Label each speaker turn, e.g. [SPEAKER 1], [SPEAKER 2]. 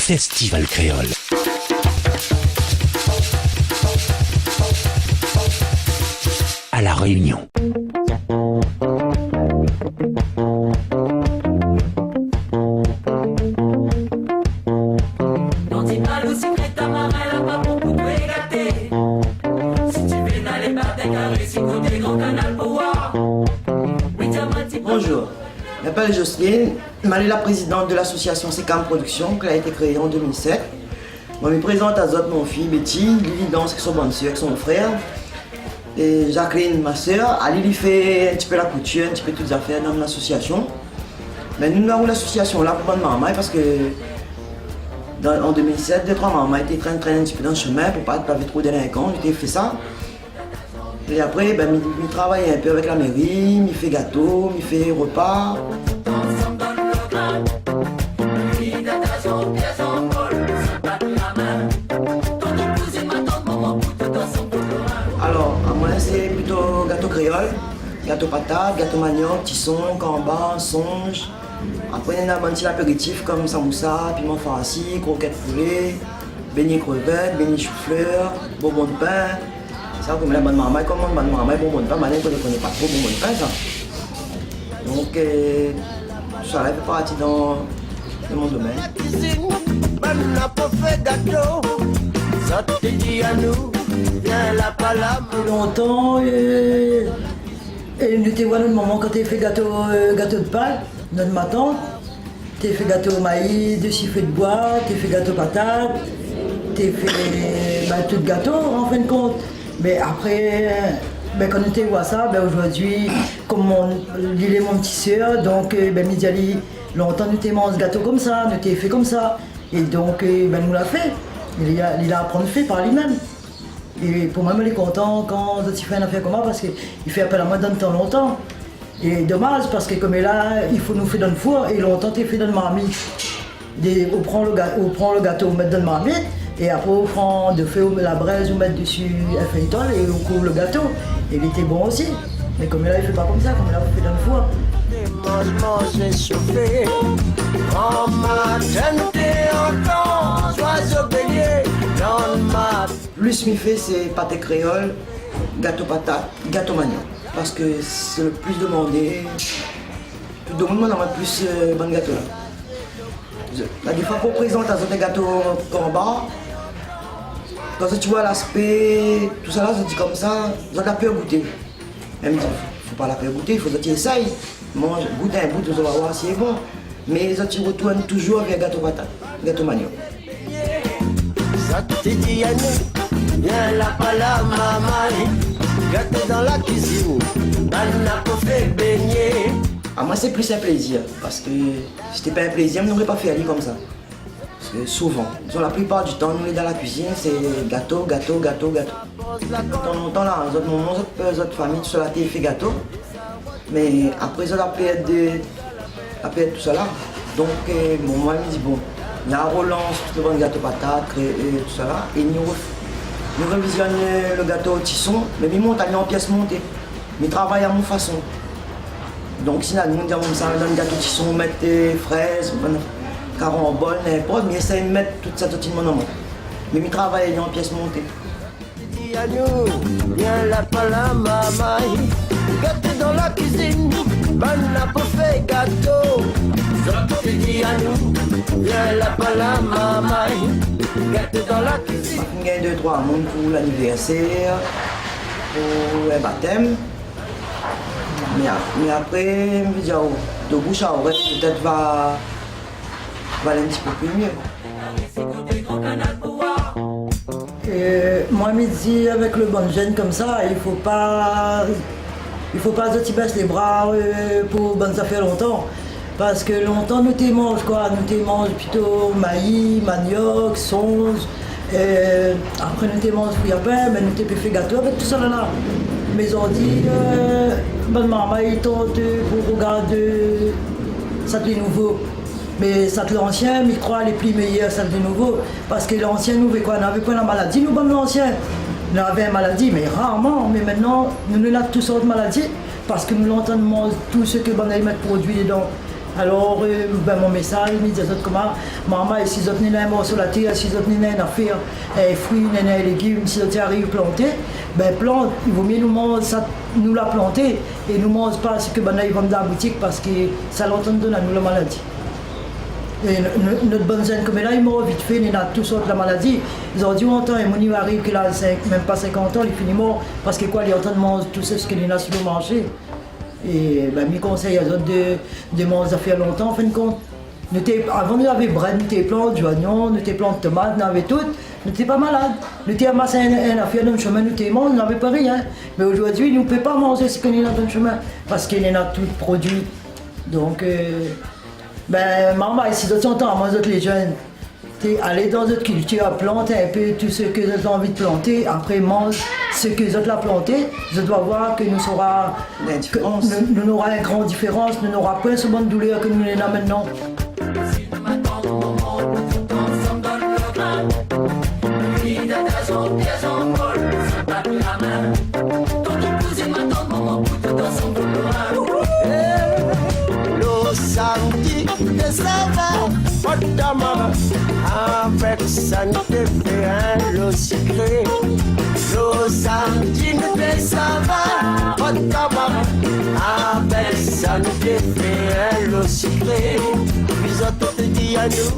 [SPEAKER 1] Festival Créole. À La Réunion.
[SPEAKER 2] Bonjour, je m'appelle Jocelyne, je suis la présidente de l'association SECAM Production qui a été créée en 2007. Je me présente à Zot, mon fils Betty, Lily danse avec son bonne soeur, avec son frère. Et Jacqueline, ma soeur, Ali fait un petit peu la couture, un petit peu toutes les affaires dans l'association. Mais nous avons l'association là pour bonne maman parce que en 2007, 2-3 mamans étaient traîner un petit peu dans le chemin pour pas être trop délinquants, j'ai fait ça. Et après, je travaille un peu avec la mairie, je fais gâteau, je fais repas. Alors, à moi, c'est plutôt gâteau créole, gâteau patate, gâteau manioc, tisson, camba, songe. Après, on a un petit apéritif comme samoussa, piment farci, croquettes poulet, beignets crevettes, beignets chou-fleur, bonbons de pain. Ça, comme la bonne maman, comme la bonne maman, bonbons de pain, maintenant, on ne connaît pas trop bonbons de pain, ça. Donc, tout ça, fait partie dans mon domaine. Longtemps, nous étions voir notre maman quand elle fait gâteau de pain, notre ma tante. Tu fait gâteau au maïs, de sifflet de bois, tu fait gâteau patate, tu fait tout gâteau en fin de compte. Mais après, quand nous te voit ça, aujourd'hui, comme il est mon petit soeur, donc Midiali, longtemps nous t'aimons ce gâteau comme ça, nous t'ai fait comme ça. Et donc nous l'a fait. Il a appris fait par lui-même. Et pour moi, il est content quand il fait une affaire comme ça parce qu'il fait appel à moi dans le temps longtemps. Et dommage parce que comme là, il faut nous faire dans le four et longtemps tu fait dans le marmite. On prend le gâteau, on met dans le marmite. Et après, on prend de feu la braise, on met dessus un feuilleton et on couvre le gâteau. Et il était bon aussi. Mais comme là, il ne fait pas comme ça, comme là, on fait dans le four. Plus m'y fait, c'est pâté créole, gâteau patate, gâteau manioc. Parce que c'est le plus demandé. Tout le monde en a plus bon gâteau là. Des fois qu'on présente à des gâteaux en bas, quand tu vois l'aspect, tout ça là, je dis comme ça, vous avez peur goûter. Elle me dit, faut pas la faire goûter, il faut que tu essayes. Mange, goûte un bout, vous allez voir si c'est bon. Mais tu retournes toujours avec gâteau patate, gâteau manioc.
[SPEAKER 3] Viens là pas la maman, gâteau dans la cuisine, banana pour faire baigner.
[SPEAKER 2] Moi c'est plus un plaisir, parce que si c'était pas un plaisir, je n'aurais pas fait aller comme ça. Parce que souvent, la plupart du temps, nous dans la cuisine, c'est gâteau, gâteau, gâteau, gâteau. De temps en temps là, notre famille, tout cela fait gâteau. Mais après ça, la période tout ça là. Donc moi je me dis bon, il y a relance, tout le monde gâteau patate, tout ça là, et nous revisionnons le gâteau au tisson, mais il monte en pièces montées. Mais travaille à mon façon. Donc si nous disons ça dans le gâteau tisson, on met des fraises, caramboles, n'importe, mais essaye de mettre tout ça tout le monde en main. Mais il travaille en pièces montées.
[SPEAKER 3] Viens là pas la maman, gâteau dans la cuisine, banana pour faire gâteau. Viens là pas la maman, gâteau dans la cuisine.
[SPEAKER 2] On gagne 2-3 monde pour l'anniversaire, pour un baptême. Mais après, je me dis, de bouche à oreille, peut-être va aller un petit peu plus mieux. Moi, je me dis, avec le bon jeune comme ça, il faut pas se baisser les bras pour bonnes affaires longtemps. Parce que longtemps, nous te mange quoi? Nous te mange plutôt maïs, manioc, songe. Après, nous te mange fouillapin, mais nous te fait gâteau avec tout ça là. Mais on dit, bonne maman, il tente pour regarder ça de nouveau. Mais ça de l'ancien, mais croit les plus meilleurs, ça de nouveau. Parce que l'ancien, nous, quoi, on n'avait pas la maladie, nous, bonne l'ancien. On avait une maladie, mais rarement. Mais maintenant, nous avons toutes sortes de maladies. Parce que nous l'entendons tout ce que on met produit dedans. Alors, ben, mon message, il me disait comment, maman, si vous avez un morceau sur la terre, si vous avez une affaire, fruits, des légumes, si vous arrivez à planter, ben plante, il vaut mieux nous la planter et nous mange pas ce que ben, ils vendent dans la boutique parce que ça l'entend donner à nous la maladie. Et notre bonne zen comme là, il mort vite fait, il a tout sortes de la maladie. Ils ont dit longtemps, et mon niveau arrive qu'il a même pas 50 ans, il finit mort parce que quoi, il est en train de manger tout ce qu'il a sur le marché. Et ben, mes conseils aux autres de manger ça fait longtemps, en fin de compte. Avant, nous avions bread, nous avions plantes, du oignon, nous avions plantes de tomates, nous avions tout. Nous n'étions pas malades. Nous avions amassé un affaire dans le chemin, nous avions mangé, nous n'avions pas rien. Mais aujourd'hui, nous ne pouvons pas manger ce qu'on a dans le chemin parce qu'il y a tout produit. Donc, ben, maman, si de temps en temps, à moi, les jeunes, aller dans notre culture, planter un peu tout ce que vous avez envie de planter, après mange ce que vous avez planté, je dois voir que nous aura une grande différence, nous n'aura pas ce bonne douleur que nous avons maintenant.
[SPEAKER 3] Samedi de saveur, maman, avec santé fait un lot sucré. Le samedi de saveur, maman, avec santé fait un lot sucré. Puis on te dit à nous,